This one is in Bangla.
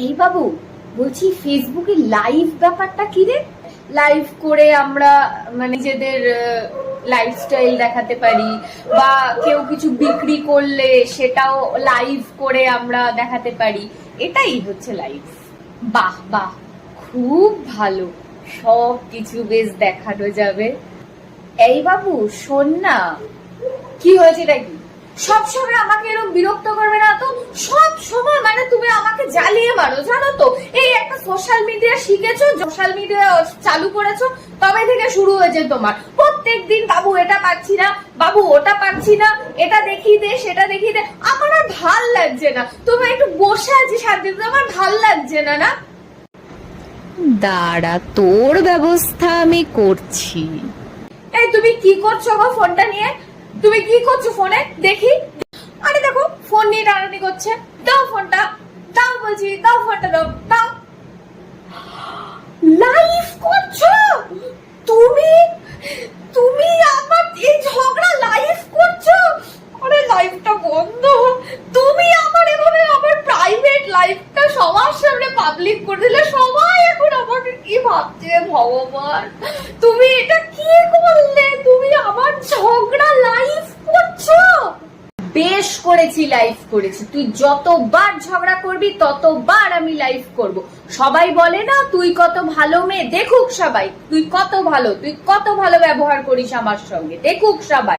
এই বাবু, বলছি ফেসবুকে লাইভ ব্যাপারটা কি রে? লাইভ করে আমরা মানে নিজেদের লাইফস্টাইল দেখাতে পারি, বা কেউ কিছু বিক্রি করলে সেটাও লাইভ করে আমরা দেখাতে পারি। এটাই হচ্ছে লাইভ। বাহ বাহ, খুব ভালো। সব কিছু বেশ দেখানো যাবে। এই বাবু শোন না। কি হয়েছে নাকি? সব সময় আমাকে এরকম বিরক্ত করবে না তো। সব সময় মানে তুমি আমাকে জ্বালিয়ে মারো, জানো তো। এই একটা সোশ্যাল মিডিয়া শিখেছো, সোশ্যাল মিডিয়া চালু করেছো, তবে থেকে শুরু হয়েছে তোমার। প্রত্যেকদিন বাবু এটা পাচ্ছি না, বাবু ওটা পাচ্ছি না, এটা দেখিয়ে দে, সেটা দেখিয়ে দে। আমার আর ভাল লাগছে না। তুমি একটু বসে আছি শান্তিতে, আমার ভাল লাগছে না। না দাঁড়া, তোর ব্যবস্থা আমি করছি। এই তুমি কি করছো গো ফোনটা নিয়ে? তুমি কি করছো ফোনে দেখি? আরে দেখো, ফোন নিয়ে টানাটানি করছে। দাও ফোনটা, দাও বলছি, দাও ফোনটা, দাও দাও। লাইভ করছো তুমি? তুমি আমার এই ঝগড়া লাইভ করছো? আরে লাইভটা বন্ধ। তুমি আমার এভাবে আমার প্রাইভেট লাইফটা সবার সামনে পাবলিক করে দিলে, সবাই এখন আমাকে কি ভাবছে ভগবান। তুমি এটা কি করলে? তুমি আমার ঝগড়া লাইভ করছো? বেশ করেছি, লাইভ করেছি। তুই যতবার ঝগড়া করবি ততবার আমি লাইভ করব। সবাই বলে না তুই কত ভালো মেয়ে, দেখুক সবাই তুই কত ভালো, তুই কত ভালো ব্যবহার করিস আমার সঙ্গে, দেখুক সবাই।